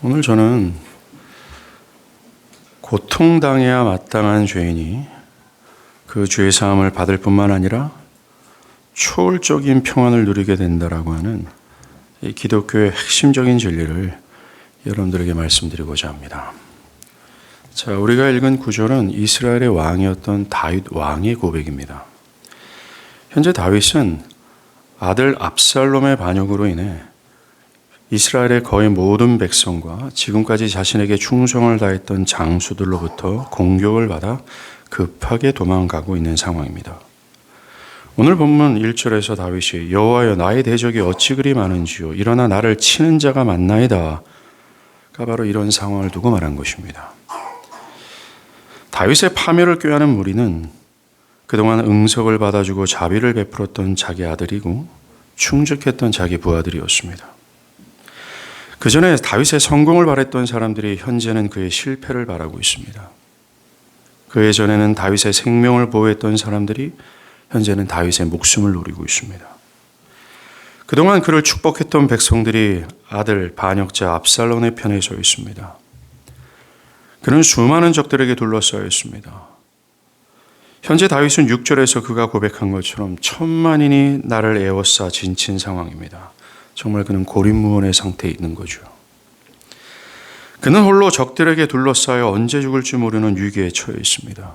오늘 저는 고통당해야 마땅한 죄인이 그 죄 사함을 받을 뿐만 아니라 초월적인 평안을 누리게 된다라고 하는 이 기독교의 핵심적인 진리를 여러분들에게 말씀드리고자 합니다. 자, 우리가 읽은 구절은 이스라엘의 왕이었던 다윗 왕의 고백입니다. 현재 다윗은 아들 압살롬의 반역으로 인해 이스라엘의 거의 모든 백성과 지금까지 자신에게 충성을 다했던 장수들로부터 공격을 받아 급하게 도망가고 있는 상황입니다. 오늘 본문 1절에서 다윗이 여호와여 나의 대적이 어찌 그리 많은지요 일어나 나를 치는 자가 많나이다 가 바로 이런 상황을 두고 말한 것입니다. 다윗의 파멸을 꾀하는 무리는 그동안 응석을 받아주고 자비를 베풀었던 자기 아들이고 충직했던 자기 부하들이었습니다. 그 전에 다윗의 성공을 바랬던 사람들이 현재는 그의 실패를 바라고 있습니다. 그 예전에는 다윗의 생명을 보호했던 사람들이 현재는 다윗의 목숨을 노리고 있습니다. 그동안 그를 축복했던 백성들이 아들 반역자 압살롬의 편에 서 있습니다. 그는 수많은 적들에게 둘러싸여 있습니다. 현재 다윗은 6절에서 그가 고백한 것처럼 천만인이 나를 에워싸 진친 상황입니다. 정말 그는 고립무원의 상태에 있는 거죠. 그는 홀로 적들에게 둘러싸여 언제 죽을지 모르는 위기에 처해 있습니다.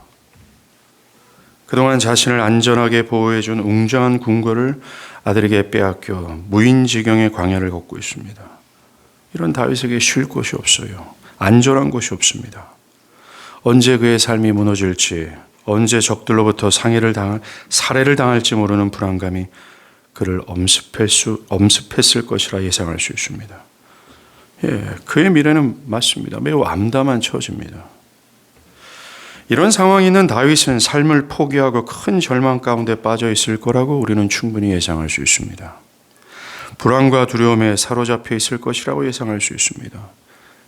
그동안 자신을 안전하게 보호해준 웅장한 궁궐을 아들에게 빼앗겨 무인지경의 광야를 걷고 있습니다. 이런 다윗에게 쉴 곳이 없어요. 안전한 곳이 없습니다. 언제 그의 삶이 무너질지, 언제 적들로부터 살해를 당할지 모르는 불안감이 그를 엄습했을 것이라 예상할 수 있습니다. 그의 미래는 맞습니다. 매우 암담한 처지입니다. 이런 상황이 있는 다윗은 삶을 포기하고 큰 절망 가운데 빠져 있을 거라고 우리는 충분히 예상할 수 있습니다. 불안과 두려움에 사로잡혀 있을 것이라고 예상할 수 있습니다.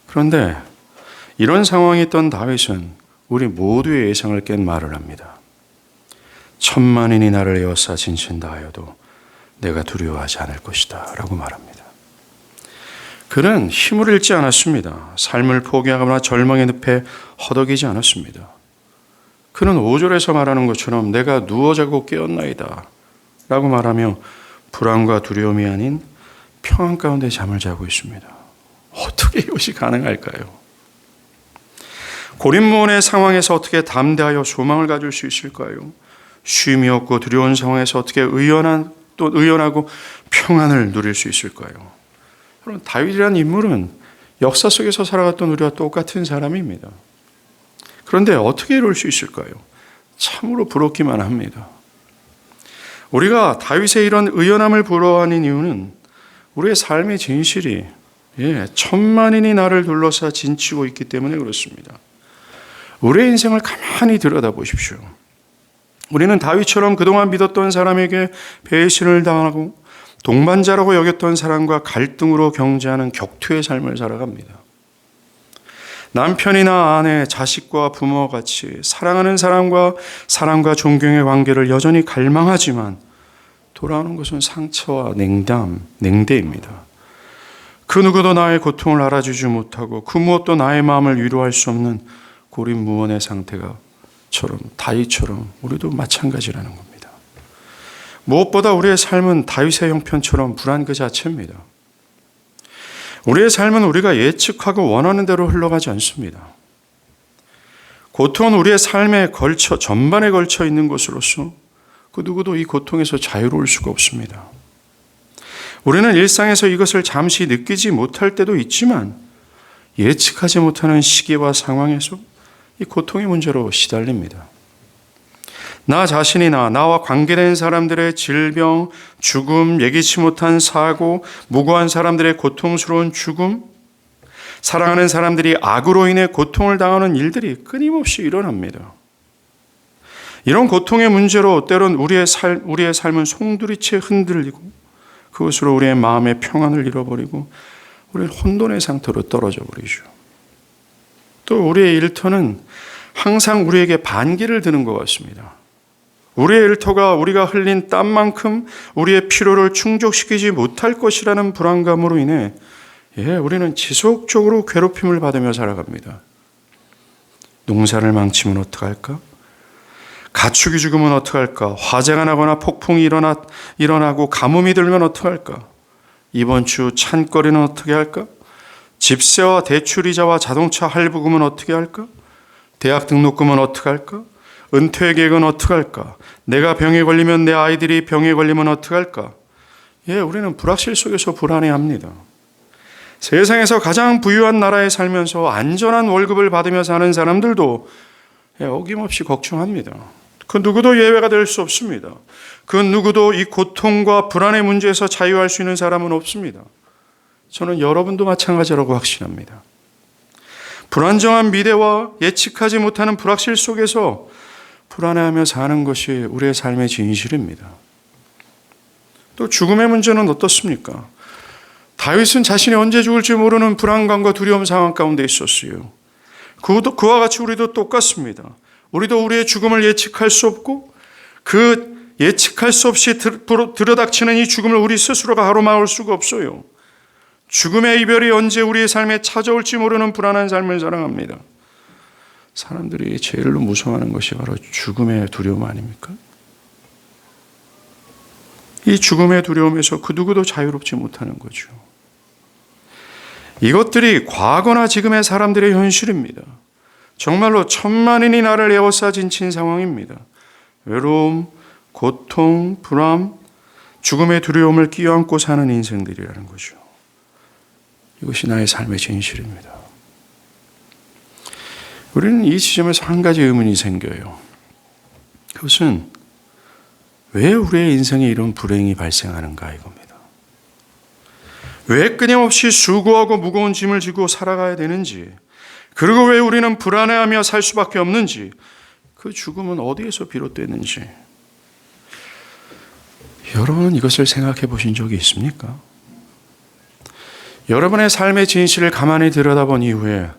그런데 이런 상황에 있던 다윗은 우리 모두의 예상을 깬 말을 합니다. 천만인이 나를 에워싸 진친다 하여도 내가 두려워하지 않을 것이다 라고 말합니다. 그는 힘을 잃지 않았습니다. 삶을 포기하거나 절망의 늪에 허덕이지 않았습니다. 그는 5절에서 말하는 것처럼 내가 누워 자고 깨었나이다 라고 말하며 불안과 두려움이 아닌 평안 가운데 잠을 자고 있습니다. 어떻게 이것이 가능할까요? 고립무원의 상황에서 어떻게 담대하여 소망을 가질 수 있을까요? 쉼이 없고 두려운 상황에서 어떻게 의연하고 평안을 누릴 수 있을까요? 여러분, 다윗이라는 인물은 역사 속에서 살아갔던 우리와 똑같은 사람입니다. 그런데 어떻게 이럴 수 있을까요? 참으로 부럽기만 합니다. 우리가 다윗의 이런 의연함을 부러워하는 이유는 우리의 삶의 진실이 천만인이 나를 둘러싸 진치고 있기 때문에 그렇습니다. 우리의 인생을 가만히 들여다보십시오. 우리는 다윗처럼 그동안 믿었던 사람에게 배신을 당하고 동반자라고 여겼던 사람과 갈등으로 경제하는 격투의 삶을 살아갑니다. 남편이나 아내, 자식과 부모와 같이 사랑하는 사람과 사랑과 존경의 관계를 여전히 갈망하지만 돌아오는 것은 상처와 냉대입니다. 그 누구도 나의 고통을 알아주지 못하고 그 무엇도 나의 마음을 위로할 수 없는 고립무원의 상태처럼 다윗처럼 우리도 마찬가지라는 겁니다. 무엇보다 우리의 삶은 다윗의 형편처럼 불안 그 자체입니다. 우리의 삶은 우리가 예측하고 원하는 대로 흘러가지 않습니다. 고통은 우리의 삶에 전반에 걸쳐 있는 것으로서 그 누구도 이 고통에서 자유로울 수가 없습니다. 우리는 일상에서 이것을 잠시 느끼지 못할 때도 있지만 예측하지 못하는 시기와 상황에서 이 고통의 문제로 시달립니다. 나 자신이나 나와 관계된 사람들의 질병, 죽음, 예기치 못한 사고, 무고한 사람들의 고통스러운 죽음, 사랑하는 사람들이 악으로 인해 고통을 당하는 일들이 끊임없이 일어납니다. 이런 고통의 문제로 때론 우리의 삶은 송두리째 흔들리고 그것으로 우리의 마음의 평안을 잃어버리고 우리를 혼돈의 상태로 떨어져 버리죠. 또 우리의 일터는 항상 우리에게 반기를 드는 것 같습니다. 우리의 일터가 우리가 흘린 땀만큼 우리의 필요를 충족시키지 못할 것이라는 불안감으로 인해 우리는 지속적으로 괴롭힘을 받으며 살아갑니다. 농사를 망치면 어떡할까? 가축이 죽으면 어떡할까? 화재가 나거나 폭풍이 일어나고 가뭄이 들면 어떡할까? 이번 주 찬거리는 어떻게 할까? 집세와 대출이자와 자동차 할부금은 어떻게 할까? 대학 등록금은 어떻게 할까? 은퇴 계획은 어떻게 할까? 내가 병에 걸리면 내 아이들이 병에 걸리면 어떻게 할까? 우리는 불확실 속에서 불안해합니다. 세상에서 가장 부유한 나라에 살면서 안전한 월급을 받으며 사는 사람들도 어김없이 걱정합니다. 그 누구도 예외가 될 수 없습니다. 그 누구도 이 고통과 불안의 문제에서 자유할 수 있는 사람은 없습니다. 저는 여러분도 마찬가지라고 확신합니다. 불안정한 미래와 예측하지 못하는 불확실 속에서 불안해하며 사는 것이 우리의 삶의 진실입니다. 또 죽음의 문제는 어떻습니까? 다윗은 자신이 언제 죽을지 모르는 불안감과 두려움 상황 가운데 있었어요. 그와 같이 우리도 똑같습니다. 우리도 우리의 죽음을 예측할 수 없고 그 예측할 수 없이 들어닥치는 이 죽음을 우리 스스로가 가로막을 수가 없어요. 죽음의 이별이 언제 우리의 삶에 찾아올지 모르는 불안한 삶을 살아갑니다. 사람들이 제일로 무서워하는 것이 바로 죽음의 두려움 아닙니까? 이 죽음의 두려움에서 그 누구도 자유롭지 못하는 거죠. 이것들이 과거나 지금의 사람들의 현실입니다. 정말로 천만인이 나를 에워싸 진친 상황입니다. 외로움, 고통, 불안, 죽음의 두려움을 끼어안고 사는 인생들이라는 거죠. 이것이 나의 삶의 진실입니다. 우리는 이 지점에서 한 가지 의문이 생겨요. 그것은 왜 우리의 인생에 이런 불행이 발생하는가 이겁니다. 왜 끊임없이 수고하고 무거운 짐을 지고 살아가야 되는지, 그리고 왜 우리는 불안해하며 살 수밖에 없는지, 그 죽음은 어디에서 비롯되는지 여러분은 이것을 생각해 보신 적이 있습니까? 여러분의 삶의 진실을 가만히 들여다본 이후에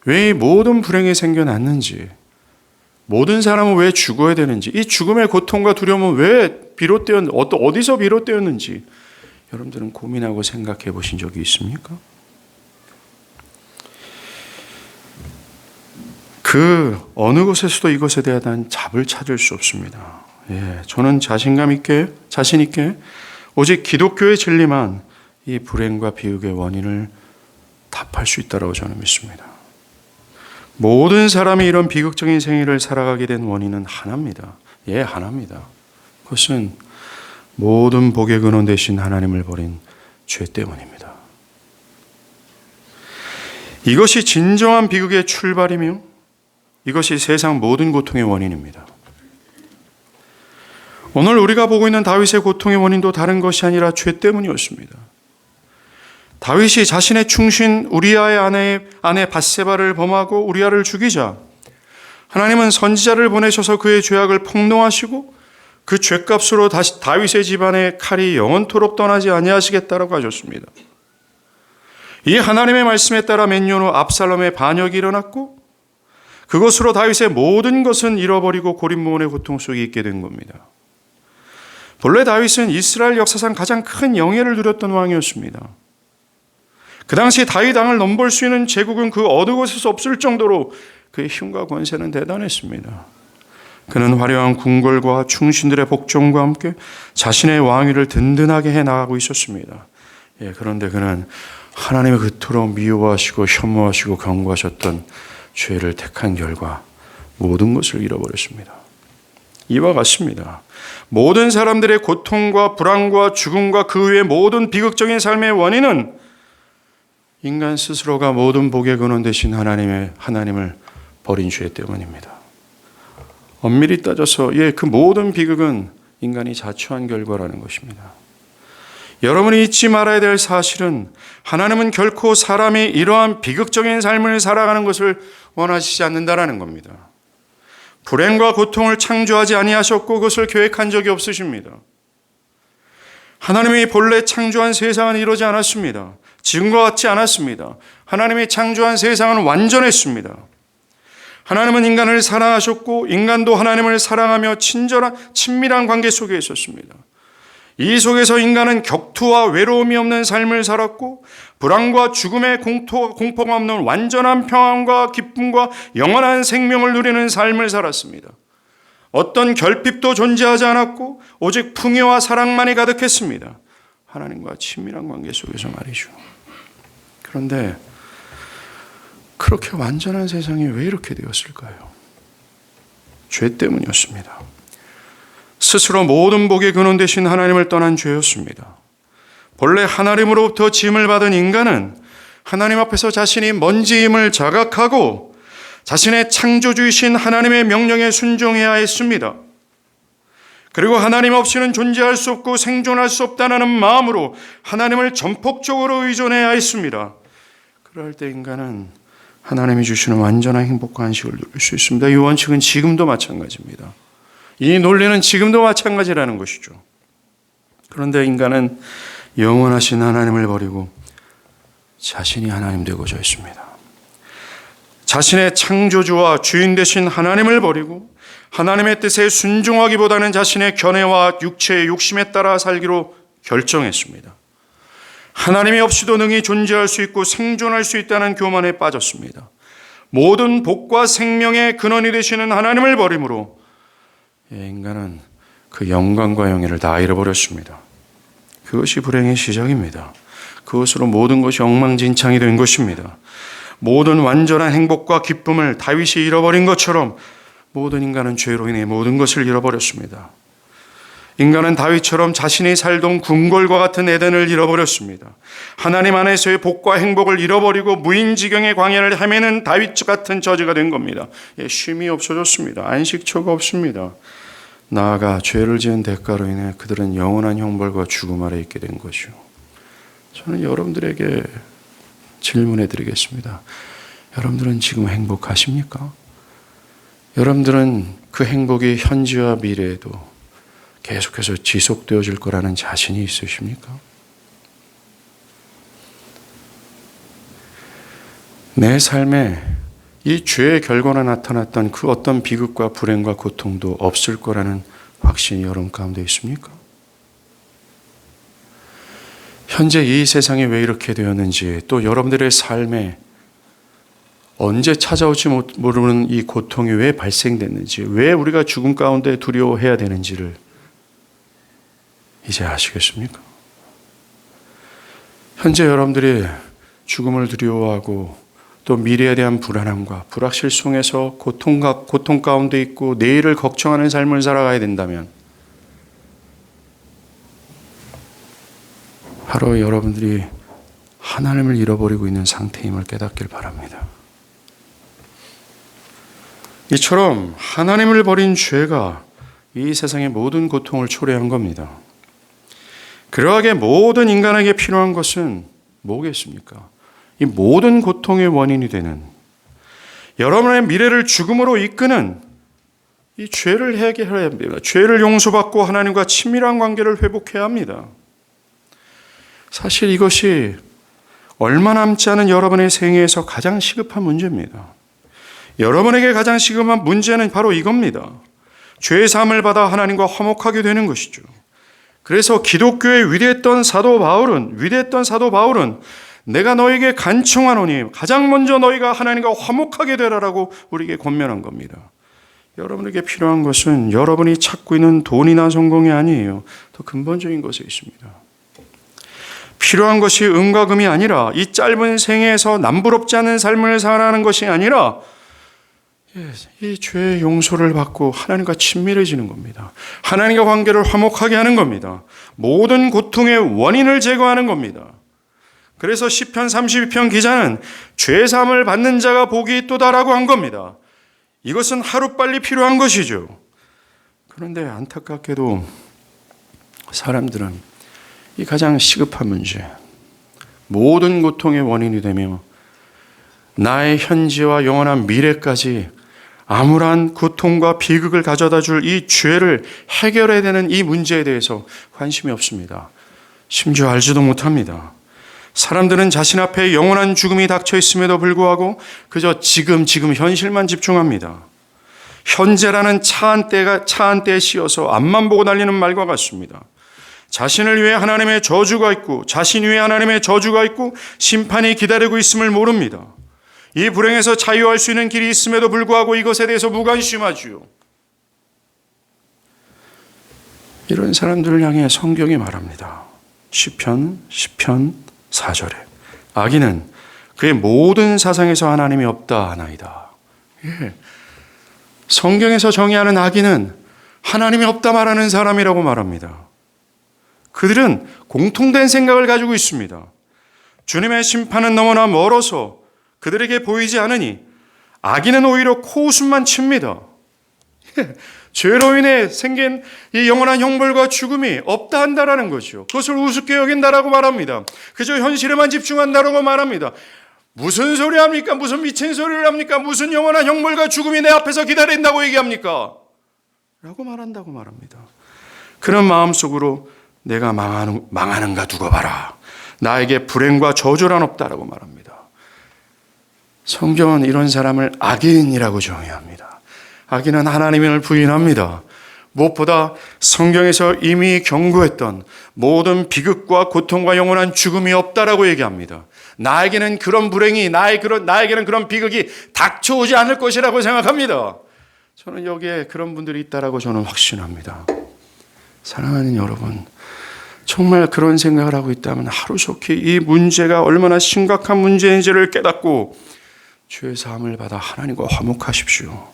왜 이 모든 불행이 생겨났는지, 모든 사람은 왜 죽어야 되는지, 이 죽음의 고통과 두려움은 왜 어디서 비롯되었는지 여러분들은 고민하고 생각해 보신 적이 있습니까? 그 어느 곳에서도 이것에 대한 답을 찾을 수 없습니다. 저는 자신 있게 오직 기독교의 진리만 이 불행과 비극의 원인을 답할 수 있다고 저는 믿습니다. 모든 사람이 이런 비극적인 생애를 살아가게 된 원인은 하나입니다. 하나입니다. 그것은 모든 복의 근원 되신 하나님을 버린 죄 때문입니다. 이것이 진정한 비극의 출발이며 이것이 세상 모든 고통의 원인입니다. 오늘 우리가 보고 있는 다윗의 고통의 원인도 다른 것이 아니라 죄 때문이었습니다. 다윗이 자신의 충신 우리아의 아내 밧세바를 범하고 우리아를 죽이자 하나님은 선지자를 보내셔서 그의 죄악을 폭로하시고 그 죄값으로 다시 다윗의 집안의 칼이 영원토록 떠나지 아니하시겠다라고 하셨습니다. 이 하나님의 말씀에 따라 몇 년 후 압살롬의 반역이 일어났고 그것으로 다윗의 모든 것은 잃어버리고 고립무원의 고통 속에 있게 된 겁니다. 본래 다윗은 이스라엘 역사상 가장 큰 영예를 누렸던 왕이었습니다. 그 당시 다윗 왕을 넘볼 수 있는 제국은 그 어느 곳에서 없을 정도로 그의 힘과 권세는 대단했습니다. 그는 화려한 궁궐과 충신들의 복종과 함께 자신의 왕위를 든든하게 해나가고 있었습니다. 그런데 그는 하나님을 그토록 미워하시고 혐오하시고 경고하셨던 죄를 택한 결과 모든 것을 잃어버렸습니다. 이와 같습니다. 모든 사람들의 고통과 불안과 죽음과 그 외의 모든 비극적인 삶의 원인은 인간 스스로가 모든 복의 근원 되신 하나님을 버린 죄 때문입니다. 엄밀히 따져서 그 모든 비극은 인간이 자초한 결과라는 것입니다. 여러분이 잊지 말아야 될 사실은 하나님은 결코 사람이 이러한 비극적인 삶을 살아가는 것을 원하시지 않는다라는 겁니다. 불행과 고통을 창조하지 아니하셨고 그것을 계획한 적이 없으십니다. 하나님이 본래 창조한 세상은 이러지 않았습니다. 지금과 같지 않았습니다. 하나님이 창조한 세상은 완전했습니다. 하나님은 인간을 사랑하셨고 인간도 하나님을 사랑하며 친밀한 관계 속에 있었습니다. 이 속에서 인간은 격투와 외로움이 없는 삶을 살았고 불안과 죽음의 공포가 없는 완전한 평안과 기쁨과 영원한 생명을 누리는 삶을 살았습니다. 어떤 결핍도 존재하지 않았고 오직 풍요와 사랑만이 가득했습니다. 하나님과 친밀한 관계 속에서 말이죠. 그런데 그렇게 완전한 세상이 왜 이렇게 되었을까요? 죄 때문이었습니다. 스스로 모든 복의 근원 되신 하나님을 떠난 죄였습니다. 본래 하나님으로부터 지음을 받은 인간은 하나님 앞에서 자신이 먼지임을 자각하고 자신의 창조주이신 하나님의 명령에 순종해야 했습니다. 그리고 하나님 없이는 존재할 수 없고 생존할 수 없다는 마음으로 하나님을 전폭적으로 의존해야 했습니다. 그럴 때 인간은 하나님이 주시는 완전한 행복과 안식을 누릴 수 있습니다. 이 원칙은 지금도 마찬가지입니다. 이 논리는 지금도 마찬가지라는 것이죠. 그런데 인간은 영원하신 하나님을 버리고 자신이 하나님 되고자 했습니다. 자신의 창조주와 주인 되신 하나님을 버리고 하나님의 뜻에 순종하기보다는 자신의 견해와 육체의 욕심에 따라 살기로 결정했습니다. 하나님이 없이도 능히 존재할 수 있고 생존할 수 있다는 교만에 빠졌습니다. 모든 복과 생명의 근원이 되시는 하나님을 버림으로 인간은 그 영광과 영예를 다 잃어버렸습니다. 그것이 불행의 시작입니다. 그것으로 모든 것이 엉망진창이 된 것입니다. 모든 완전한 행복과 기쁨을 다윗이 잃어버린 것처럼 모든 인간은 죄로 인해 모든 것을 잃어버렸습니다. 인간은 다윗처럼 자신이 살던 궁궐과 같은 에덴을 잃어버렸습니다. 하나님 안에서의 복과 행복을 잃어버리고 무인지경의 광야를 헤매는 다윗 같은 저주가 된 겁니다. 쉼이 없어졌습니다. 안식처가 없습니다. 나아가 죄를 지은 대가로 인해 그들은 영원한 형벌과 죽음 아래 있게 된 것이요. 저는 여러분들에게 질문해 드리겠습니다. 여러분들은 지금 행복하십니까? 여러분들은 그 행복이 현재와 미래에도 계속해서 지속되어질 거라는 자신이 있으십니까? 내 삶에 이 죄의 결과로 나타났던 그 어떤 비극과 불행과 고통도 없을 거라는 확신이 여러분 가운데 있습니까? 현재 이 세상이 왜 이렇게 되었는지, 또 여러분들의 삶에 언제 찾아올지 모르는 이 고통이 왜 발생됐는지, 왜 우리가 죽음 가운데 두려워해야 되는지를 이제 아시겠습니까? 현재 여러분들이 죽음을 두려워하고 또 미래에 대한 불안함과 불확실 속에서 고통 가운데 있고 내일을 걱정하는 삶을 살아가야 된다면 바로 여러분들이 하나님을 잃어버리고 있는 상태임을 깨닫길 바랍니다. 이처럼 하나님을 버린 죄가 이 세상의 모든 고통을 초래한 겁니다. 그러하게 모든 인간에게 필요한 것은 뭐겠습니까? 이 모든 고통의 원인이 되는, 여러분의 미래를 죽음으로 이끄는 이 죄를 해결해야 합니다. 죄를 용서받고 하나님과 친밀한 관계를 회복해야 합니다. 사실 이것이 얼마 남지 않은 여러분의 생애에서 가장 시급한 문제입니다. 여러분에게 가장 시급한 문제는 바로 이겁니다. 죄의 사함을 받아 하나님과 화목하게 되는 것이죠. 그래서 기독교의 위대했던 사도 바울은 내가 너에게 간청하노니 가장 먼저 너희가 하나님과 화목하게 되라라고 우리에게 권면한 겁니다. 여러분에게 필요한 것은 여러분이 찾고 있는 돈이나 성공이 아니에요. 더 근본적인 것에 있습니다. 필요한 것이 은과 금이 아니라 이 짧은 생애에서 남부럽지 않은 삶을 살아가는 것이 아니라 이 죄의 용서를 받고 하나님과 친밀해지는 겁니다. 하나님과 관계를 화목하게 하는 겁니다. 모든 고통의 원인을 제거하는 겁니다. 그래서 시편 32편 기자는 죄사함을 받는 자가 복이 있도다라고 한 겁니다. 이것은 하루빨리 필요한 것이죠. 그런데 안타깝게도 사람들은 이 가장 시급한 문제, 모든 고통의 원인이 되며 나의 현재와 영원한 미래까지 암울한 고통과 비극을 가져다 줄 이 죄를 해결해야 되는 이 문제에 대해서 관심이 없습니다. 심지어 알지도 못합니다. 사람들은 자신 앞에 영원한 죽음이 닥쳐 있음에도 불구하고 그저 지금 현실만 집중합니다. 현재라는 차 한 대에 씌어서 앞만 보고 달리는 말과 같습니다. 자신을 위해 하나님의 저주가 있고 자신 위에 하나님의 저주가 있고 심판이 기다리고 있음을 모릅니다. 이 불행에서 자유할 수 있는 길이 있음에도 불구하고 이것에 대해서 무관심하지요. 이런 사람들을 향해 성경이 말합니다. 시편 4절에 악인은 그의 모든 사상에서 하나님이 없다 하나이다. 예. 성경에서 정의하는 악인은 하나님이 없다 말하는 사람이라고 말합니다. 그들은 공통된 생각을 가지고 있습니다. 주님의 심판은 너무나 멀어서 그들에게 보이지 않으니 악인은 오히려 코웃음만 칩니다. 죄로 인해 생긴 이 영원한 형벌과 죽음이 없다 한다라는 것이요. 그것을 우습게 여긴다라고 말합니다. 그저 현실에만 집중한다라고 말합니다. 무슨 소리 합니까? 무슨 미친 소리를 합니까? 무슨 영원한 형벌과 죽음이 내 앞에서 기다린다고 얘기합니까? 라고 말한다고 말합니다. 그런 마음속으로 내가 망하는가 두고 봐라. 나에게 불행과 저주란 없다라고 말합니다. 성경은 이런 사람을 악인이라고 정의합니다. 악인은 하나님을 부인합니다. 무엇보다 성경에서 이미 경고했던 모든 비극과 고통과 영원한 죽음이 없다라고 얘기합니다. 나에게는 그런 불행이, 나에게는 그런 비극이 닥쳐오지 않을 것이라고 생각합니다. 저는 여기에 그런 분들이 있다라고 저는 확신합니다. 사랑하는 여러분, 정말 그런 생각을 하고 있다면 하루속히 이 문제가 얼마나 심각한 문제인지를 깨닫고 죄 사함을 받아 하나님과 화목하십시오.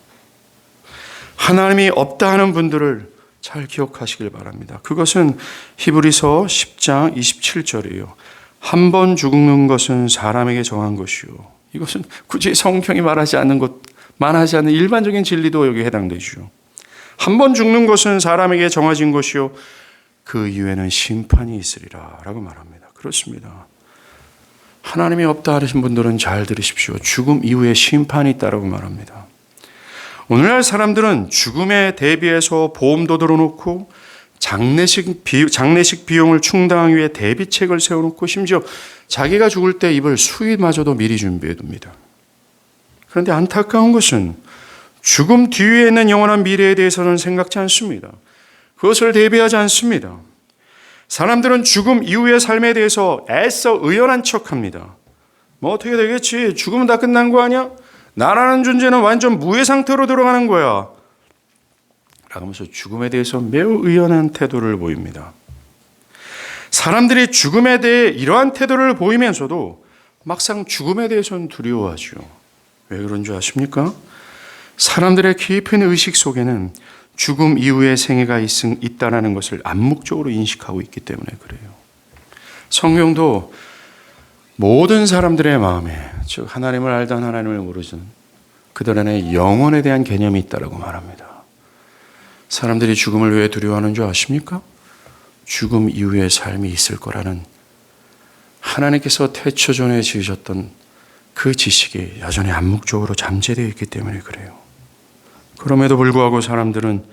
하나님이 없다 하는 분들을 잘 기억하시길 바랍니다. 그것은 히브리서 10장 27절이에요. 한 번 죽는 것은 사람에게 정한 것이요. 이것은 굳이 성경이 말하지 않는 일반적인 진리도 여기에 해당되죠. 한 번 죽는 것은 사람에게 정해진 것이요. 그 이후에는 심판이 있으리라 라고 말합니다. 그렇습니다. 하나님이 없다 하신 분들은 잘 들으십시오. 죽음 이후에 심판이 있다라고 말합니다. 오늘날 사람들은 죽음에 대비해서 보험도 들어놓고 장례식 비용을 충당하기 위해 대비책을 세워놓고 심지어 자기가 죽을 때 입을 수의마저도 미리 준비해둡니다. 그런데 안타까운 것은 죽음 뒤에 있는 영원한 미래에 대해서는 생각지 않습니다. 그것을 대비하지 않습니다. 사람들은 죽음 이후의 삶에 대해서 애써 의연한 척합니다. 뭐 어떻게 되겠지? 죽으면 다 끝난 거 아니야? 나라는 존재는 완전 무의 상태로 들어가는 거야. 라면서 죽음에 대해서 매우 의연한 태도를 보입니다. 사람들이 죽음에 대해 이러한 태도를 보이면서도 막상 죽음에 대해서는 두려워하죠. 왜 그런 줄 아십니까? 사람들의 깊은 의식 속에는 죽음 이후의 생애가 있다는 것을 암묵적으로 인식하고 있기 때문에 그래요. 성경도 모든 사람들의 마음에, 즉 하나님을 알던 하나님을 모르던 그들 안에 영혼에 대한 개념이 있다고 말합니다. 사람들이 죽음을 왜 두려워하는 줄 아십니까? 죽음 이후의 삶이 있을 거라는 하나님께서 태초 전에 지으셨던 그 지식이 여전히 암묵적으로 잠재되어 있기 때문에 그래요. 그럼에도 불구하고 사람들은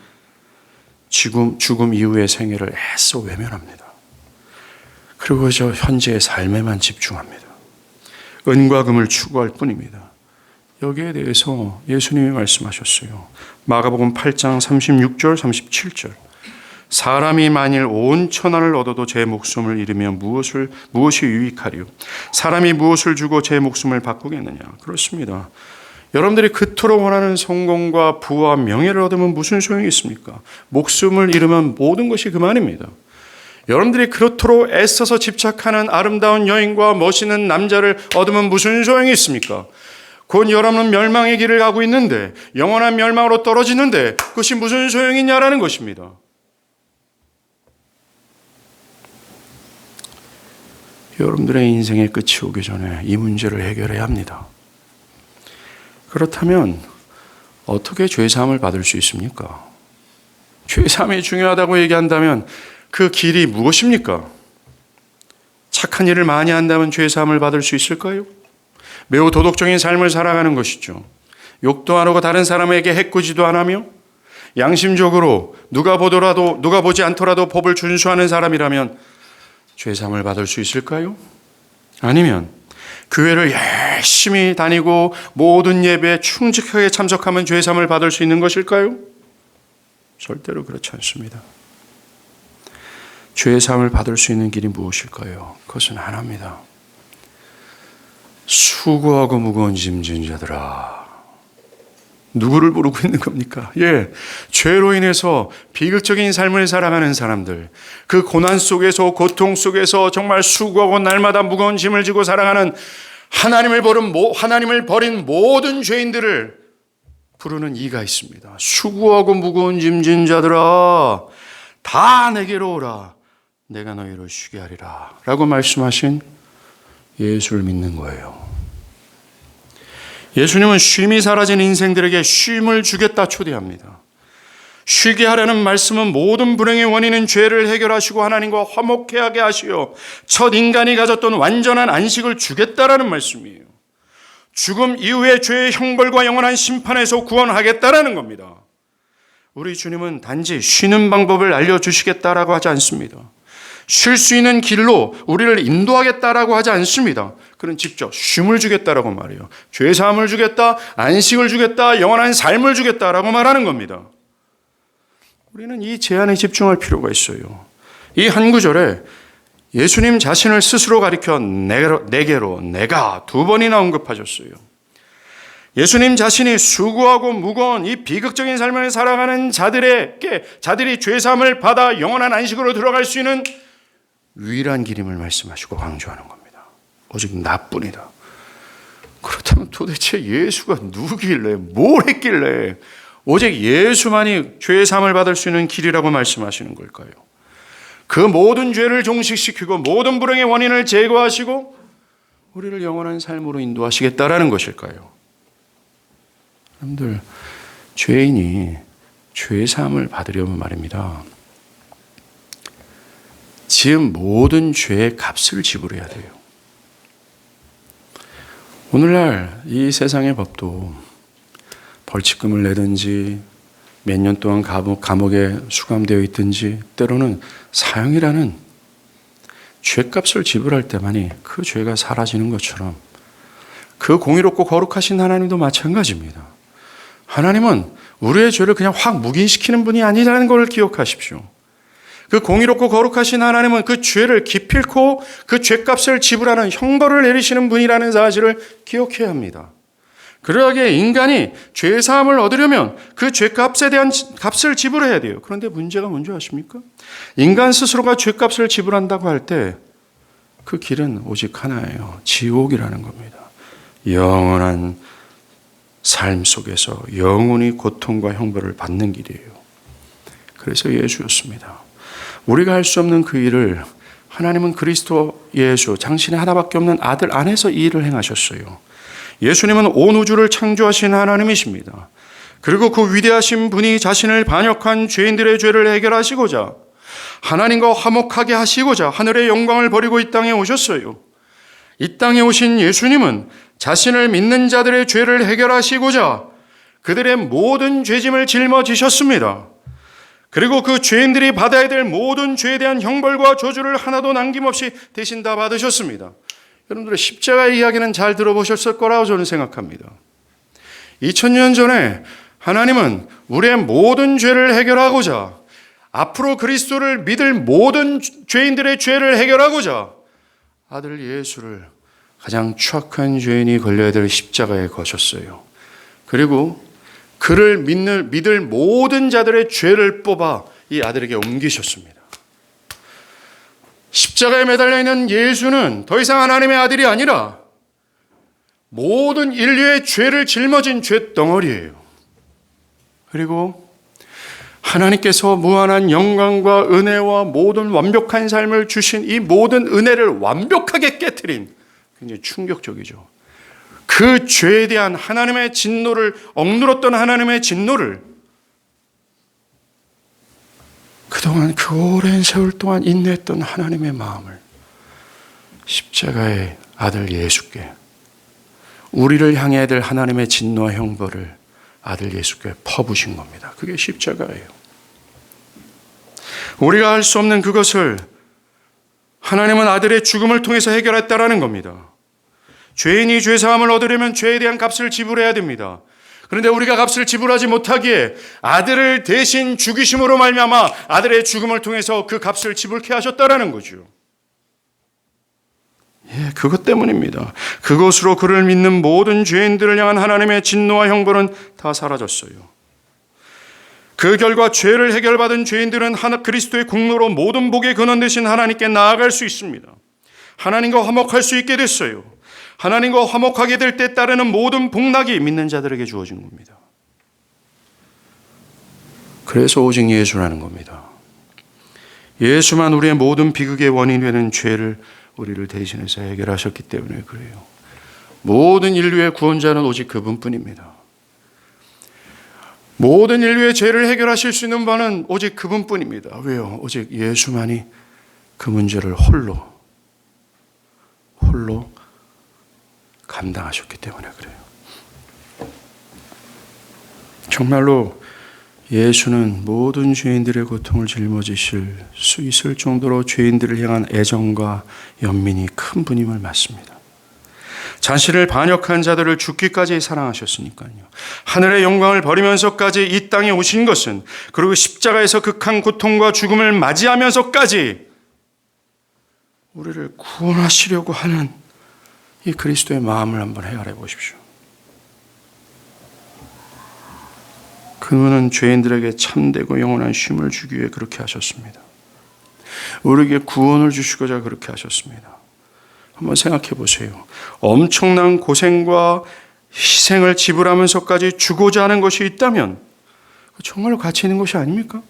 죽음 이후의 생애를 애써 외면합니다. 그리고 저 현재의 삶에만 집중합니다. 은과 금을 추구할 뿐입니다. 여기에 대해서 예수님이 말씀하셨어요. 마가복음 8장 36절 37절. 사람이 만일 온 천하를 얻어도 제 목숨을 잃으면 무엇이 유익하리요? 사람이 무엇을 주고 제 목숨을 바꾸겠느냐? 그렇습니다. 여러분들이 그토록 원하는 성공과 부와 명예를 얻으면 무슨 소용이 있습니까? 목숨을 잃으면 모든 것이 그만입니다. 여러분들이 그렇도록 애써서 집착하는 아름다운 여인과 멋있는 남자를 얻으면 무슨 소용이 있습니까? 곧 여러분은 멸망의 길을 가고 있는데, 영원한 멸망으로 떨어지는데 그것이 무슨 소용이 있냐라는 것입니다. 여러분들의 인생의 끝이 오기 전에 이 문제를 해결해야 합니다. 그렇다면 어떻게 죄사함을 받을 수 있습니까? 죄사함이 중요하다고 얘기한다면 그 길이 무엇입니까? 착한 일을 많이 한다면 죄사함을 받을 수 있을까요? 매우 도덕적인 삶을 살아가는 것이죠. 욕도 안 하고 다른 사람에게 해코지도 안 하며 양심적으로 누가 보지 않더라도 법을 준수하는 사람이라면 죄사함을 받을 수 있을까요? 아니면 교회를 열심히 다니고 모든 예배에 충직하게 참석하면 죄사함을 받을 수 있는 것일까요? 절대로 그렇지 않습니다. 죄의 사함을 받을 수 있는 길이 무엇일까요? 그것은 하나입니다. 수고하고 무거운 짐진 자들아. 누구를 부르고 있는 겁니까? 죄로 인해서 비극적인 삶을 살아가는 사람들, 그 고난 속에서, 고통 속에서 정말 수고하고 날마다 무거운 짐을 지고 살아가는 하나님을 버린 모든 죄인들을 부르는 이가 있습니다. 수고하고 무거운 짐진 자들아, 다 내게로 오라. 내가 너희를 쉬게 하리라. 라고 말씀하신 예수를 믿는 거예요. 예수님은 쉼이 사라진 인생들에게 쉼을 주겠다 초대합니다. 쉬게 하라는 말씀은 모든 불행의 원인인 죄를 해결하시고 하나님과 화목하게 하시어 첫 인간이 가졌던 완전한 안식을 주겠다라는 말씀이에요. 죽음 이후의 죄의 형벌과 영원한 심판에서 구원하겠다라는 겁니다. 우리 주님은 단지 쉬는 방법을 알려주시겠다라고 하지 않습니다. 쉴 수 있는 길로 우리를 인도하겠다라고 하지 않습니다. 그는 직접 쉼을 주겠다라고 말해요. 죄 사함을 주겠다, 안식을 주겠다, 영원한 삶을 주겠다라고 말하는 겁니다. 우리는 이 제안에 집중할 필요가 있어요. 이 한 구절에 예수님 자신을 스스로 가리켜 내게로 내가 두 번이나 언급하셨어요. 예수님 자신이 수고하고 무거운 이 비극적인 삶을 살아가는 자들이 죄 사함을 받아 영원한 안식으로 들어갈 수 있는 유일한 길임을 말씀하시고 강조하는 겁니다. 오직 나뿐이다. 그렇다면 도대체 예수가 누구길래, 뭘 했길래 오직 예수만이 죄의 사함을 받을 수 있는 길이라고 말씀하시는 걸까요? 그 모든 죄를 종식시키고 모든 불행의 원인을 제거하시고 우리를 영원한 삶으로 인도하시겠다라는 것일까요? 여러분들, 죄인이 죄의 사함을 받으려면 말입니다, 지은 모든 죄의 값을 지불해야 돼요. 오늘날 이 세상의 법도 벌칙금을 내든지 몇 년 동안 감옥에 수감되어 있든지 때로는 사형이라는 죄값을 지불할 때만이 그 죄가 사라지는 것처럼 그 공의롭고 거룩하신 하나님도 마찬가지입니다. 하나님은 우리의 죄를 그냥 확 묵인시키는 분이 아니라는 걸 기억하십시오. 그 공의롭고 거룩하신 하나님은 그 죄를 기필코 그 죄값을 지불하는 형벌을 내리시는 분이라는 사실을 기억해야 합니다. 그러하기에 인간이 죄 사함을 얻으려면 그 죄값에 대한 값을 지불해야 돼요. 그런데 문제가 뭔지 아십니까? 인간 스스로가 죄값을 지불한다고 할 때 그 길은 오직 하나예요. 지옥이라는 겁니다. 영원한 삶 속에서 영원히 고통과 형벌을 받는 길이에요. 그래서 예수였습니다. 우리가 할 수 없는 그 일을 하나님은 그리스도 예수, 당신의 하나밖에 없는 아들 안에서 이 일을 행하셨어요. 예수님은 온 우주를 창조하신 하나님이십니다. 그리고 그 위대하신 분이 자신을 반역한 죄인들의 죄를 해결하시고자 하나님과 화목하게 하시고자 하늘의 영광을 버리고 이 땅에 오셨어요. 이 땅에 오신 예수님은 자신을 믿는 자들의 죄를 해결하시고자 그들의 모든 죄짐을 짊어지셨습니다. 그리고 그 죄인들이 받아야 될 모든 죄에 대한 형벌과 저주를 하나도 남김없이 대신 다 받으셨습니다. 여러분들의 십자가의 이야기는 잘 들어보셨을 거라고 저는 생각합니다. 2000년 전에 하나님은 우리의 모든 죄를 해결하고자 앞으로 그리스도를 믿을 모든 죄인들의 죄를 해결하고자 아들 예수를 가장 추악한 죄인이 걸려야 될 십자가에 거셨어요. 그리고 그를 믿을 모든 자들의 죄를 뽑아 이 아들에게 옮기셨습니다. 십자가에 매달려 있는 예수는 더 이상 하나님의 아들이 아니라 모든 인류의 죄를 짊어진 죄덩어리예요. 그리고 하나님께서 무한한 영광과 은혜와 모든 완벽한 삶을 주신 이 모든 은혜를 완벽하게 깨트린, 굉장히 충격적이죠. 그 죄에 대한 하나님의 진노를, 억눌렀던 하나님의 진노를 그동안 그 오랜 세월 동안 인내했던 하나님의 마음을 십자가의 아들 예수께, 우리를 향해야 될 하나님의 진노와 형벌을 아들 예수께 퍼부신 겁니다. 그게 십자가예요. 우리가 할 수 없는 그것을 하나님은 아들의 죽음을 통해서 해결했다라는 겁니다. 죄인이 죄사함을 얻으려면 죄에 대한 값을 지불해야 됩니다. 그런데 우리가 값을 지불하지 못하기에 아들을 대신 죽이심으로 말미암아 아들의 죽음을 통해서 그 값을 지불케 하셨다라는 거죠. 예, 그것 때문입니다. 그것으로 그를 믿는 모든 죄인들을 향한 하나님의 진노와 형벌은 다 사라졌어요. 그 결과 죄를 해결받은 죄인들은 그리스도의 공로로 모든 복의 근원 되신 하나님께 나아갈 수 있습니다. 하나님과 화목할 수 있게 됐어요. 하나님과 화목하게 될 때 따르는 모든 복락이 믿는 자들에게 주어진 겁니다. 그래서 오직 예수라는 겁니다. 예수만 우리의 모든 비극의 원인이 되는 죄를 우리를 대신해서 해결하셨기 때문에 그래요. 모든 인류의 구원자는 오직 그분뿐입니다. 모든 인류의 죄를 해결하실 수 있는 바는 오직 그분뿐입니다. 왜요? 오직 예수만이 그 문제를 홀로 감당하셨기 때문에 그래요. 정말로 예수는 모든 죄인들의 고통을 짊어지실 수 있을 정도로 죄인들을 향한 애정과 연민이 큰 분임을 맞습니다. 자신을 반역한 자들을 죽기까지 사랑하셨으니까요. 하늘의 영광을 버리면서까지 이 땅에 오신 것은, 그리고 십자가에서 극한 고통과 죽음을 맞이하면서까지 우리를 구원하시려고 하는 이 그리스도의 마음을 한번 헤아려 보십시오. 그분은 죄인들에게 참되고 영원한 쉼을 주기 위해 그렇게 하셨습니다. 우리에게 구원을 주시고자 그렇게 하셨습니다. 한번 생각해 보세요. 엄청난 고생과 희생을 지불하면서까지 주고자 하는 것이 있다면 정말로 가치 있는 것이 아닙니까?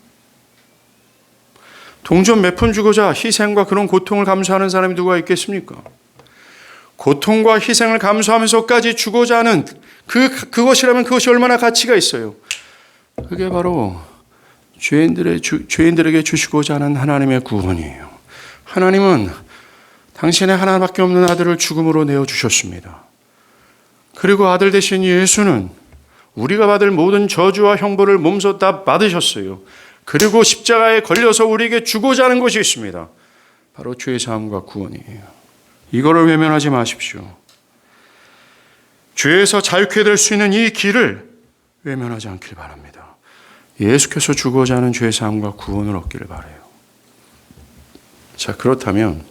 동전 몇 푼 주고자 희생과 그런 고통을 감수하는 사람이 누가 있겠습니까? 고통과 희생을 감수하면서까지 주고자 하는 그것이라면 그것이 얼마나 가치가 있어요. 그게 바로 죄인들에게 주시고자 하는 하나님의 구원이에요. 하나님은 당신의 하나밖에 없는 아들을 죽음으로 내어주셨습니다. 그리고 아들 대신 예수는 우리가 받을 모든 저주와 형벌을 몸소 다 받으셨어요. 그리고 십자가에 걸려서 우리에게 주고자 하는 것이 있습니다. 바로 죄의 사함과 구원이에요. 이거를 외면하지 마십시오. 죄에서 자유케 될 수 있는 이 길을 외면하지 않길 바랍니다. 예수께서 주고자 하는 죄의 사함과 구원을 얻기를 바라요. 자, 그렇다면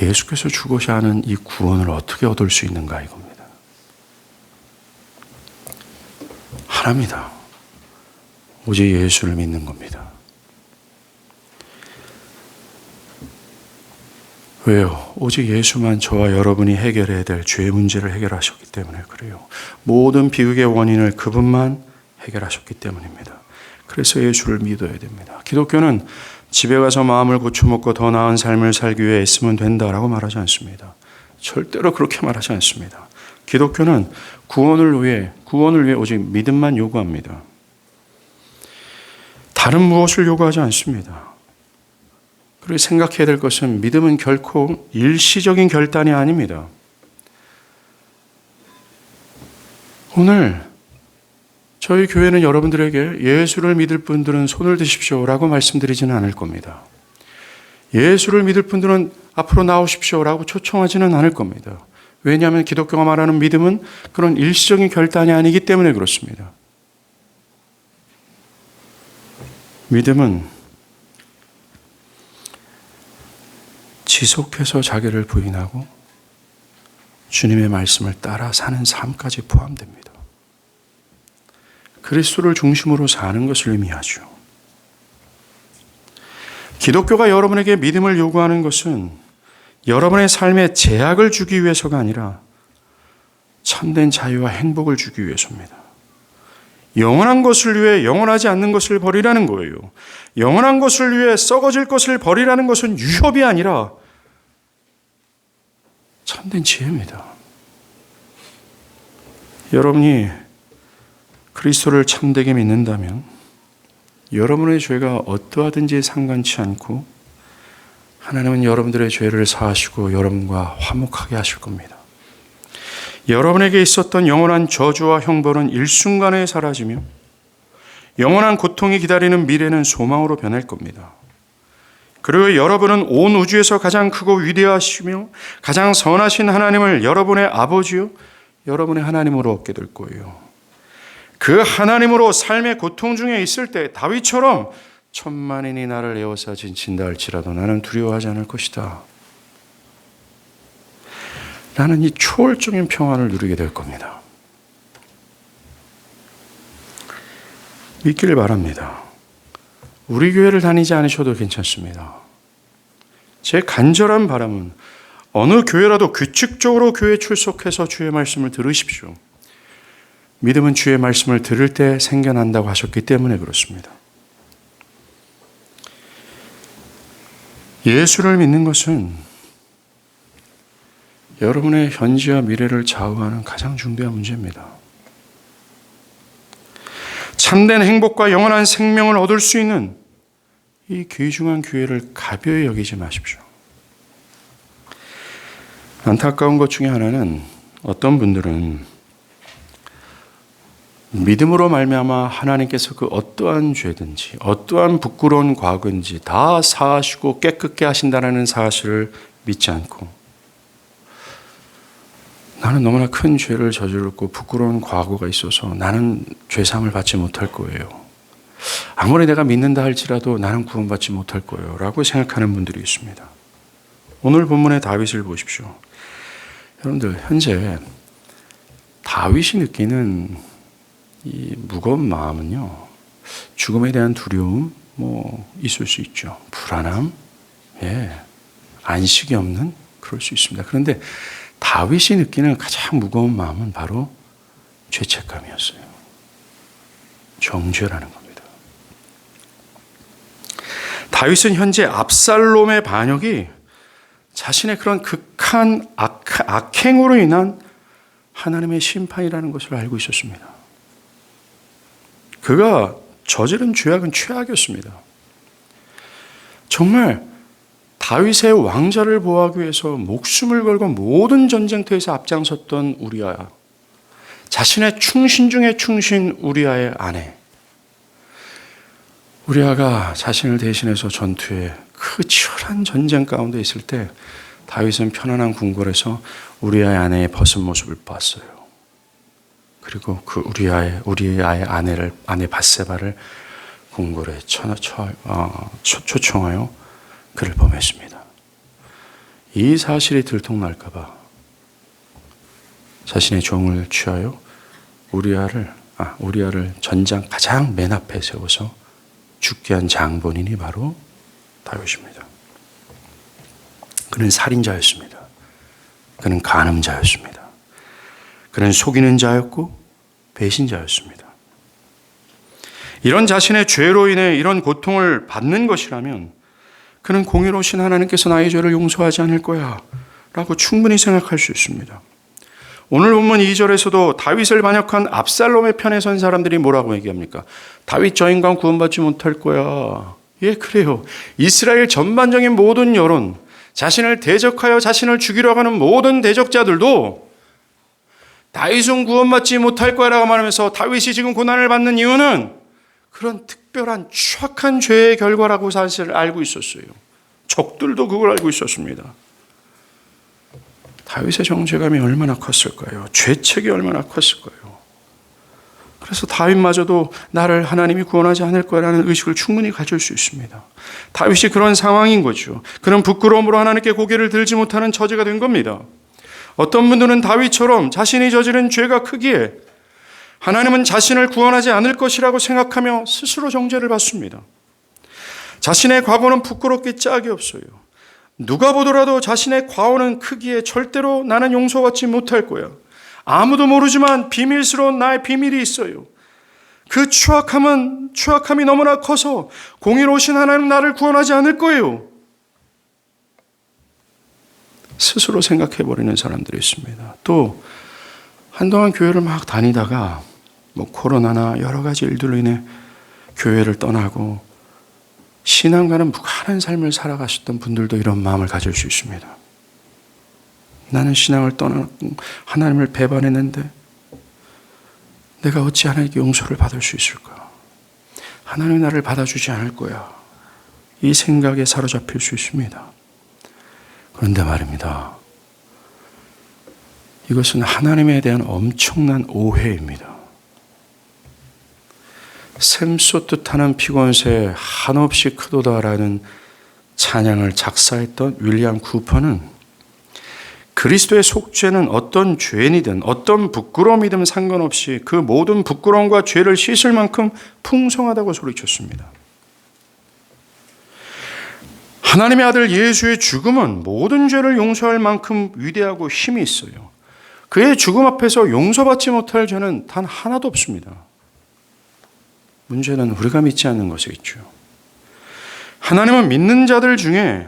예수께서 주고자 하는 이 구원을 어떻게 얻을 수 있는가 이겁니다. 하나입니다. 오직 예수를 믿는 겁니다. 왜요? 오직 예수만 저와 여러분이 해결해야 될 죄의 문제를 해결하셨기 때문에 그래요. 모든 비극의 원인을 그분만 해결하셨기 때문입니다. 그래서 예수를 믿어야 됩니다. 기독교는 집에 가서 마음을 고쳐먹고 더 나은 삶을 살기 위해 애쓰면 된다라고 말하지 않습니다. 절대로 그렇게 말하지 않습니다. 기독교는 구원을 위해 오직 믿음만 요구합니다. 다른 무엇을 요구하지 않습니다. 그리고 생각해야 될 것은 믿음은 결코 일시적인 결단이 아닙니다. 오늘 저희 교회는 여러분들에게 예수를 믿을 분들은 손을 드십시오라고 말씀드리지는 않을 겁니다. 예수를 믿을 분들은 앞으로 나오십시오라고 초청하지는 않을 겁니다. 왜냐하면 기독교가 말하는 믿음은 그런 일시적인 결단이 아니기 때문에 그렇습니다. 믿음은 지속해서 자기를 부인하고 주님의 말씀을 따라 사는 삶까지 포함됩니다. 그리스도를 중심으로 사는 것을 의미하죠. 기독교가 여러분에게 믿음을 요구하는 것은 여러분의 삶에 제약을 주기 위해서가 아니라 참된 자유와 행복을 주기 위해서입니다. 영원한 것을 위해 영원하지 않는 것을 버리라는 거예요. 영원한 것을 위해 썩어질 것을 버리라는 것은 유협이 아니라 참된 지혜입니다. 여러분이 그리스도를 참되게 믿는다면 여러분의 죄가 어떠하든지 상관치 않고 하나님은 여러분들의 죄를 사하시고 여러분과 화목하게 하실 겁니다. 여러분에게 있었던 영원한 저주와 형벌은 일순간에 사라지며 영원한 고통이 기다리는 미래는 소망으로 변할 겁니다. 그리고 여러분은 온 우주에서 가장 크고 위대하시며 가장 선하신 하나님을 여러분의 아버지요 여러분의 하나님으로 얻게 될 거예요. 그 하나님으로 삶의 고통 중에 있을 때 다윗처럼 천만인이 나를 에워싸 진친다 할지라도 나는 두려워하지 않을 것이다. 나는 이 초월적인 평안을 누리게 될 겁니다. 믿기를 바랍니다. 우리 교회를 다니지 않으셔도 괜찮습니다. 제 간절한 바람은 어느 교회라도 규칙적으로 교회에 출석해서 주의 말씀을 들으십시오. 믿음은 주의 말씀을 들을 때 생겨난다고 하셨기 때문에 그렇습니다. 예수를 믿는 것은 여러분의 현재와 미래를 좌우하는 가장 중대한 문제입니다. 참된 행복과 영원한 생명을 얻을 수 있는 이 귀중한 기회를 가벼이 여기지 마십시오. 안타까운 것 중에 하나는 어떤 분들은 믿음으로 말미암아 하나님께서 그 어떠한 죄든지 어떠한 부끄러운 과거인지 다 사하시고 깨끗게 하신다는 사실을 믿지 않고 나는 너무나 큰 죄를 저질렀고 부끄러운 과거가 있어서 나는 죄사함을 받지 못할 거예요. 아무리 내가 믿는다 할지라도 나는 구원받지 못할 거예요. 라고 생각하는 분들이 있습니다. 오늘 본문의 다윗을 보십시오. 여러분들 현재 다윗이 느끼는 이 무거운 마음은요. 죽음에 대한 두려움 있을 수 있죠. 불안함, 안식이 없는 그럴 수 있습니다. 그런데 다윗이 느끼는 가장 무거운 마음은 바로 죄책감이었어요. 정죄라는 겁니다. 다윗은 현재 압살롬의 반역이 자신의 그런 극한 악행으로 인한 하나님의 심판이라는 것을 알고 있었습니다. 그가 저지른 죄악은 최악이었습니다. 정말 다윗의 왕자를 보호하기 위해서 목숨을 걸고 모든 전쟁터에서 앞장섰던 우리아, 자신의 충신 중에 충신 우리아의 아내, 우리아가 자신을 대신해서 전투에 그 치열한 전쟁 가운데 있을 때 다윗은 편안한 궁궐에서 우리아의 아내의 벗은 모습을 봤어요. 그리고 그 우리아의 아내 밧세바를 궁궐에 초청하여 그를 범했습니다. 이 사실이 들통날까봐 자신의 종을 취하여 우리아를 전장 가장 맨 앞에 세워서 죽게 한 장본인이 바로 다윗입니다. 그는 살인자였습니다. 그는 간음자였습니다. 그는 속이는 자였고 배신자였습니다. 이런 자신의 죄로 인해 이런 고통을 받는 것이라면 그는 공의로우신 하나님께서 나의 죄를 용서하지 않을 거야 라고 충분히 생각할 수 있습니다. 오늘 본문 2절에서도 다윗을 반역한 압살롬의 편에 선 사람들이 뭐라고 얘기합니까? 다윗 저 인간 구원받지 못할 거야. 예, 그래요. 이스라엘 전반적인 모든 여론, 자신을 대적하여 자신을 죽이려고 하는 모든 대적자들도 다윗은 구원받지 못할 거야라고 말하면서 다윗이 지금 고난을 받는 이유는 그런 특별한 추악한 죄의 결과라고 사실을 알고 있었어요. 적들도 그걸 알고 있었습니다. 다윗의 정죄감이 얼마나 컸을까요? 죄책이 얼마나 컸을까요? 그래서 다윗마저도 나를 하나님이 구원하지 않을 거라는 의식을 충분히 가질 수 있습니다. 다윗이 그런 상황인 거죠. 그는 부끄러움으로 하나님께 고개를 들지 못하는 처지가 된 겁니다. 어떤 분들은 다윗처럼 자신이 저지른 죄가 크기에 하나님은 자신을 구원하지 않을 것이라고 생각하며 스스로 정죄를 받습니다. 자신의 과거는 부끄럽기 짝이 없어요. 누가 보더라도 자신의 과오는 크기에 절대로 나는 용서받지 못할 거야. 아무도 모르지만 비밀스러운 나의 비밀이 있어요. 그 추악함이 너무나 커서 공의로우신 하나님 나를 구원하지 않을 거예요. 스스로 생각해버리는 사람들이 있습니다. 또 한동안 교회를 막 다니다가 코로나나 여러 가지 일들로 인해 교회를 떠나고 신앙과는 무관한 삶을 살아가셨던 분들도 이런 마음을 가질 수 있습니다. 나는 신앙을 떠나고 하나님을 배반했는데 내가 어찌 하나님께 용서를 받을 수 있을까? 하나님이 나를 받아주지 않을 거야. 이 생각에 사로잡힐 수 있습니다. 그런데 말입니다. 이것은 하나님에 대한 엄청난 오해입니다. 샘솟듯 하는 피곤새 한없이 크도다라는 찬양을 작사했던 윌리엄 쿠퍼는 그리스도의 속죄는 어떤 죄인이든 어떤 부끄러움이든 상관없이 그 모든 부끄러움과 죄를 씻을 만큼 풍성하다고 소리쳤습니다. 하나님의 아들 예수의 죽음은 모든 죄를 용서할 만큼 위대하고 힘이 있어요. 그의 죽음 앞에서 용서받지 못할 죄는 단 하나도 없습니다. 문제는 우리가 믿지 않는 것이겠죠. 하나님은 믿는 자들 중에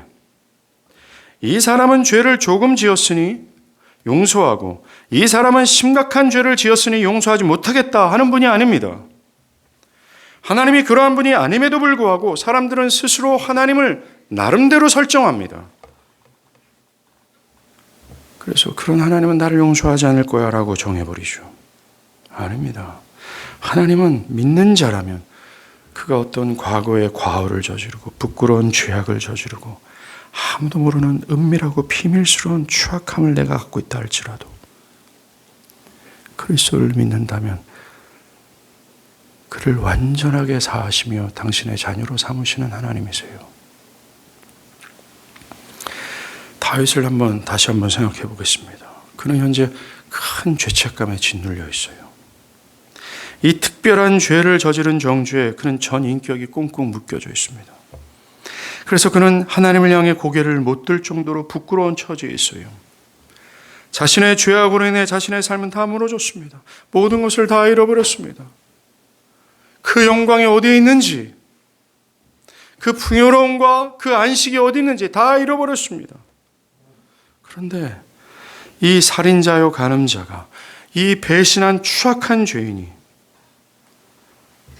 이 사람은 죄를 조금 지었으니 용서하고 이 사람은 심각한 죄를 지었으니 용서하지 못하겠다 하는 분이 아닙니다. 하나님이 그러한 분이 아님에도 불구하고 사람들은 스스로 하나님을 나름대로 설정합니다. 그래서 그런 하나님은 나를 용서하지 않을 거야 라고 정해버리죠. 아닙니다. 하나님은 믿는 자라면 그가 어떤 과거의 과오를 저지르고 부끄러운 죄악을 저지르고 아무도 모르는 은밀하고 비밀스러운 추악함을 내가 갖고 있다 할지라도 그리스도를 믿는다면 그를 완전하게 사하시며 당신의 자녀로 삼으시는 하나님이세요. 다윗을 다시 한번 생각해 보겠습니다. 그는 현재 큰 죄책감에 짓눌려 있어요. 이 특별한 죄를 저지른 정죄에 그는 전 인격이 꽁꽁 묶여져 있습니다. 그래서 그는 하나님을 향해 고개를 못 들 정도로 부끄러운 처지에 있어요. 자신의 죄악으로 인해 자신의 삶은 다 무너졌습니다. 모든 것을 다 잃어버렸습니다. 그 영광이 어디에 있는지, 그 풍요로움과 그 안식이 어디 있는지 다 잃어버렸습니다. 그런데 이 살인자요 간음자가, 이 배신한 추악한 죄인이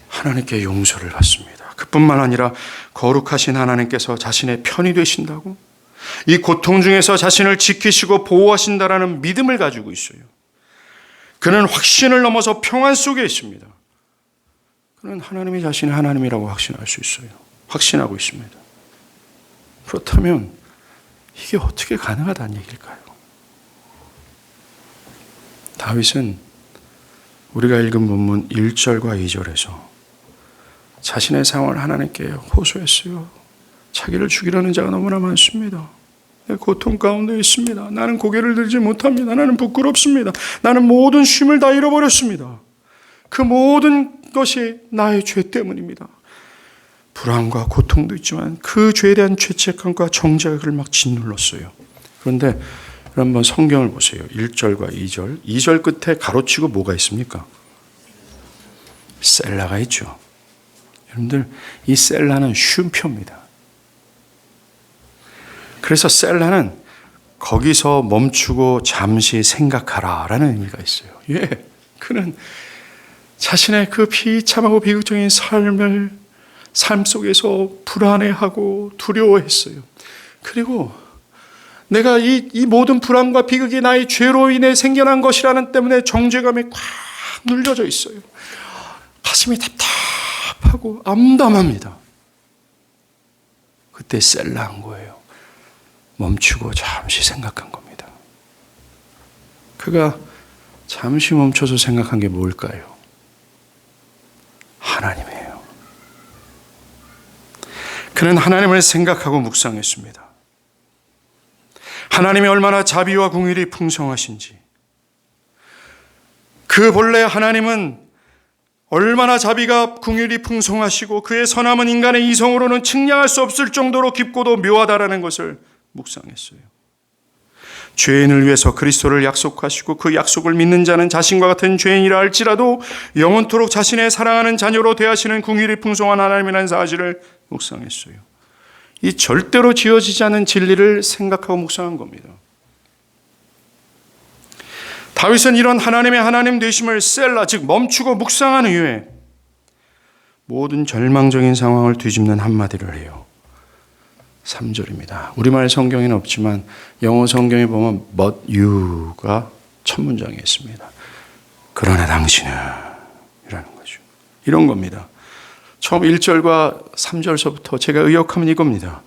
하나님께 용서를 받습니다. 그뿐만 아니라 거룩하신 하나님께서 자신의 편이 되신다고, 이 고통 중에서 자신을 지키시고 보호하신다라는 믿음을 가지고 있어요. 그는 확신을 넘어서 평안 속에 있습니다. 그는 하나님이 자신의 하나님이라고 확신할 수 있어요. 확신하고 있습니다. 그렇다면 이게 어떻게 가능하다는 얘기일까요? 다윗은 우리가 읽은 본문 1절과 2절에서 자신의 상황을 하나님께 호소했어요. 자기를 죽이려는 자가 너무나 많습니다. 내 고통 가운데 있습니다. 나는 고개를 들지 못합니다. 나는 부끄럽습니다. 나는 모든 쉼을 다 잃어버렸습니다. 그 모든 것이 나의 죄 때문입니다. 불안과 고통도 있지만 그 죄에 대한 죄책감과 정죄가 그를 막 짓눌렀어요. 그런데 한번 성경을 보세요. 1절과 2절. 2절 끝에 가로치고 뭐가 있습니까? 셀라가 있죠. 여러분들, 이 셀라는 쉼표입니다. 그래서 셀라는 거기서 멈추고 잠시 생각하라 라는 의미가 있어요. 예, 그는 자신의 그 비참하고 비극적인 삶 속에서 불안해하고 두려워했어요. 그리고 내가 이 모든 불안과 비극이 나의 죄로 인해 생겨난 것이라는 때문에 정죄감에 꽉 눌려져 있어요. 가슴이 답답하고 암담합니다. 그때 셀라한 거예요. 멈추고 잠시 생각한 겁니다. 그가 잠시 멈춰서 생각한 게 뭘까요? 하나님이에요. 그는 하나님을 생각하고 묵상했습니다. 하나님이 얼마나 자비와 긍휼이 풍성하신지, 그 본래 하나님은 얼마나 자비가 긍휼이 풍성하시고 그의 선함은 인간의 이성으로는 측량할 수 없을 정도로 깊고도 묘하다라는 것을 묵상했어요. 죄인을 위해서 그리스도를 약속하시고 그 약속을 믿는 자는 자신과 같은 죄인이라 할지라도 영원토록 자신의 사랑하는 자녀로 대하시는 긍휼이 풍성한 하나님이라는 사실을 묵상했어요. 이 절대로 지어지지 않은 진리를 생각하고 묵상한 겁니다. 다윗은 이런 하나님의 하나님 되심을 셀라, 즉 멈추고 묵상한 이후에 모든 절망적인 상황을 뒤집는 한마디를 해요. 3절입니다. 우리말 성경에는 없지만 영어 성경에 보면 but you가 첫 문장에 있습니다. 그러나 당신은 이라는 거죠. 이런 겁니다. 처음 1절과 3절서부터 제가 의역하면 이겁니다.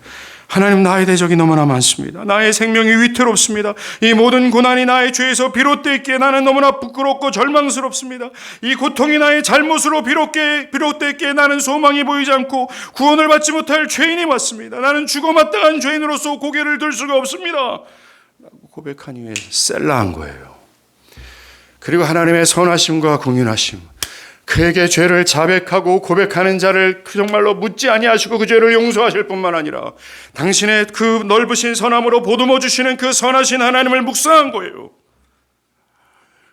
하나님, 나의 대적이 너무나 많습니다. 나의 생명이 위태롭습니다. 이 모든 고난이 나의 죄에서 비롯되었기에 나는 너무나 부끄럽고 절망스럽습니다. 이 고통이 나의 잘못으로 비롯되었기에 나는 소망이 보이지 않고 구원을 받지 못할 죄인이 맞습니다. 나는 죽어마땅한 죄인으로서 고개를 들 수가 없습니다. 라고 고백한 이후에 셀라한 거예요. 그리고 하나님의 선하심과 공윤하심, 그에게 죄를 자백하고 고백하는 자를 정말로 묻지 아니하시고 그 죄를 용서하실 뿐만 아니라 당신의 그 넓으신 선함으로 보듬어 주시는 그 선하신 하나님을 묵상한 거예요.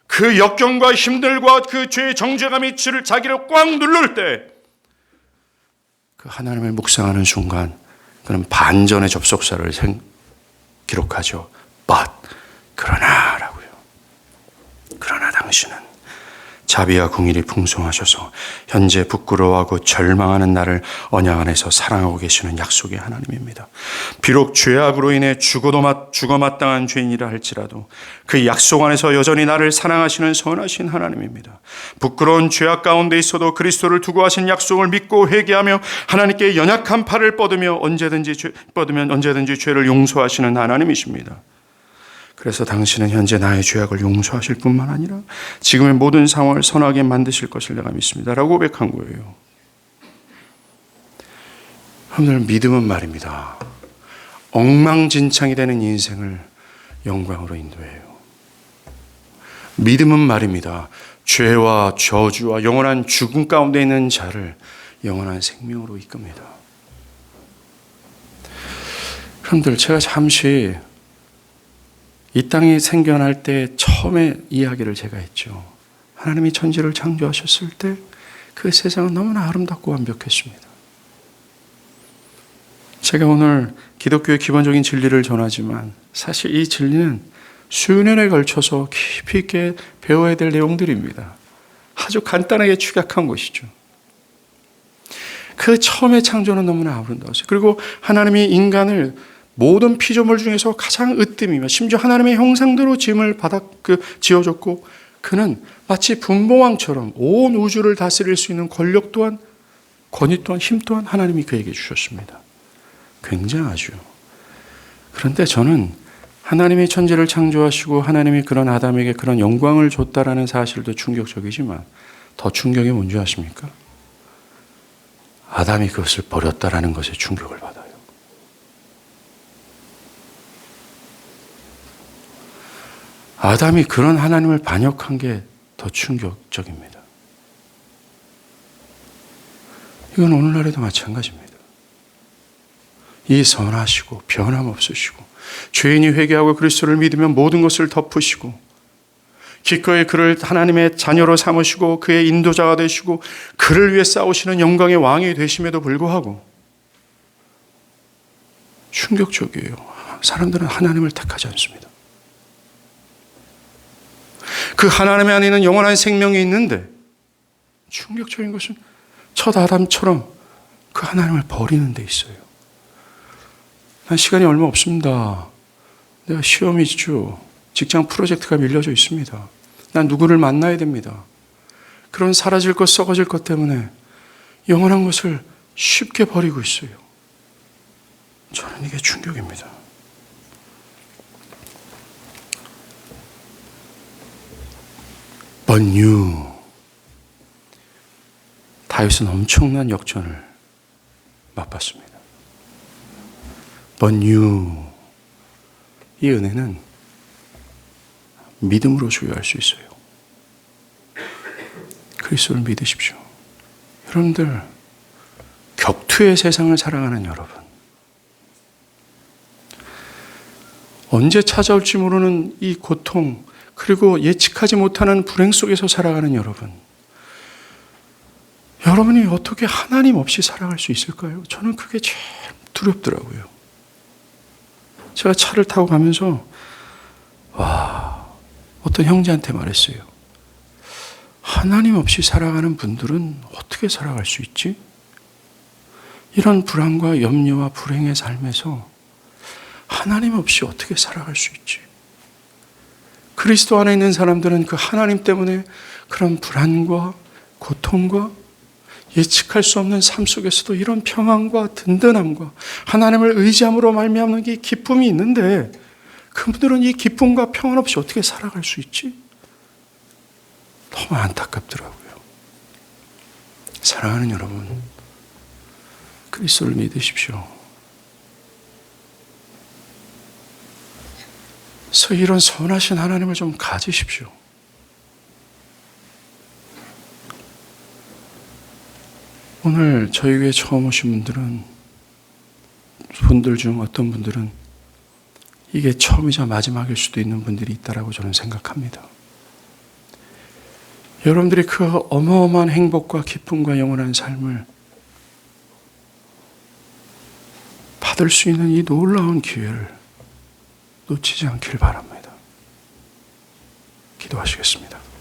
그 역경과 힘들과 그 죄의 정죄감이 자기를 꽉 누를 때 그 하나님을 묵상하는 순간 그는 반전의 접속사를 기록하죠. But, 그러나라고요. 그러나 당신은 자비와 긍휼이 풍성하셔서 현재 부끄러워하고 절망하는 나를 언약 안에서 사랑하고 계시는 약속의 하나님입니다. 비록 죄악으로 인해 죽어마땅한 죄인이라 할지라도 그 약속 안에서 여전히 나를 사랑하시는 선하신 하나님입니다. 부끄러운 죄악 가운데 있어도 그리스도를 두고 하신 약속을 믿고 회개하며 하나님께 연약한 팔을 뻗으면 언제든지 죄를 용서하시는 하나님이십니다. 그래서 당신은 현재 나의 죄악을 용서하실 뿐만 아니라 지금의 모든 상황을 선하게 만드실 것을 내가 믿습니다. 라고 고백한 거예요. 여러분들, 믿음은 말입니다. 엉망진창이 되는 인생을 영광으로 인도해요. 믿음은 말입니다. 죄와 저주와 영원한 죽음 가운데 있는 자를 영원한 생명으로 이끕니다. 여러분들, 제가 잠시 이 땅이 생겨날 때 처음에 이야기를 제가 했죠. 하나님이 천지를 창조하셨을 때 그 세상은 너무나 아름답고 완벽했습니다. 제가 오늘 기독교의 기본적인 진리를 전하지만 사실 이 진리는 수년에 걸쳐서 깊이 있게 배워야 될 내용들입니다. 아주 간단하게 축약한 것이죠. 그 처음의 창조는 너무나 아름다웠어요. 그리고 하나님이 인간을 모든 피조물 중에서 가장 으뜸이며 심지어 하나님의 형상대로 지어줬고 그는 마치 분봉왕처럼 온 우주를 다스릴 수 있는 권력 또한 권위 또한 힘 또한 하나님이 그에게 주셨습니다. 굉장하죠. 그런데 저는 하나님이 천지를 창조하시고 하나님이 그런 아담에게 그런 영광을 줬다라는 사실도 충격적이지만 더 충격이 뭔지 아십니까? 아담이 그것을 버렸다라는 것에 충격을 받아요. 아담이 그런 하나님을 반역한 게 더 충격적입니다. 이건 오늘날에도 마찬가지입니다. 이 선하시고 변함없으시고 죄인이 회개하고 그리스도를 믿으면 모든 것을 덮으시고 기꺼이 그를 하나님의 자녀로 삼으시고 그의 인도자가 되시고 그를 위해 싸우시는 영광의 왕이 되심에도 불구하고 충격적이에요. 사람들은 하나님을 택하지 않습니다. 그 하나님 안에는 영원한 생명이 있는데 충격적인 것은 첫 아담처럼 그 하나님을 버리는 데 있어요. 난 시간이 얼마 없습니다. 내가 시험이 있죠. 직장 프로젝트가 밀려져 있습니다. 난 누구를 만나야 됩니다. 그런 사라질 것, 썩어질 것 때문에 영원한 것을 쉽게 버리고 있어요. 저는 이게 충격입니다. But you. 다윗은 엄청난 역전을 맛봤습니다. But you. 이 은혜는 믿음으로 소유할 수 있어요. 그리스도를 믿으십시오. 여러분들, 격투의 세상을 살아가는 여러분, 언제 찾아올지 모르는 이 고통, 그리고 예측하지 못하는 불행 속에서 살아가는 여러분, 여러분이 어떻게 하나님 없이 살아갈 수 있을까요? 저는 그게 제일 두렵더라고요. 제가 차를 타고 가면서 어떤 형제한테 말했어요. 하나님 없이 살아가는 분들은 어떻게 살아갈 수 있지? 이런 불안과 염려와 불행의 삶에서 하나님 없이 어떻게 살아갈 수 있지? 그리스도 안에 있는 사람들은 그 하나님 때문에 그런 불안과 고통과 예측할 수 없는 삶 속에서도 이런 평안과 든든함과 하나님을 의지함으로 말미암는 이 기쁨이 있는데 그분들은 이 기쁨과 평안 없이 어떻게 살아갈 수 있지? 너무 안타깝더라고요. 사랑하는 여러분, 그리스도를 믿으십시오. 그래서 이런 선하신 하나님을 좀 가지십시오. 오늘 저희 교회 처음 오신 분들 중 어떤 분들은 이게 처음이자 마지막일 수도 있는 분들이 있다라고 저는 생각합니다. 여러분들이 그 어마어마한 행복과 기쁨과 영원한 삶을 받을 수 있는 이 놀라운 기회를 놓치지 않길 바랍니다. 기도하시겠습니다.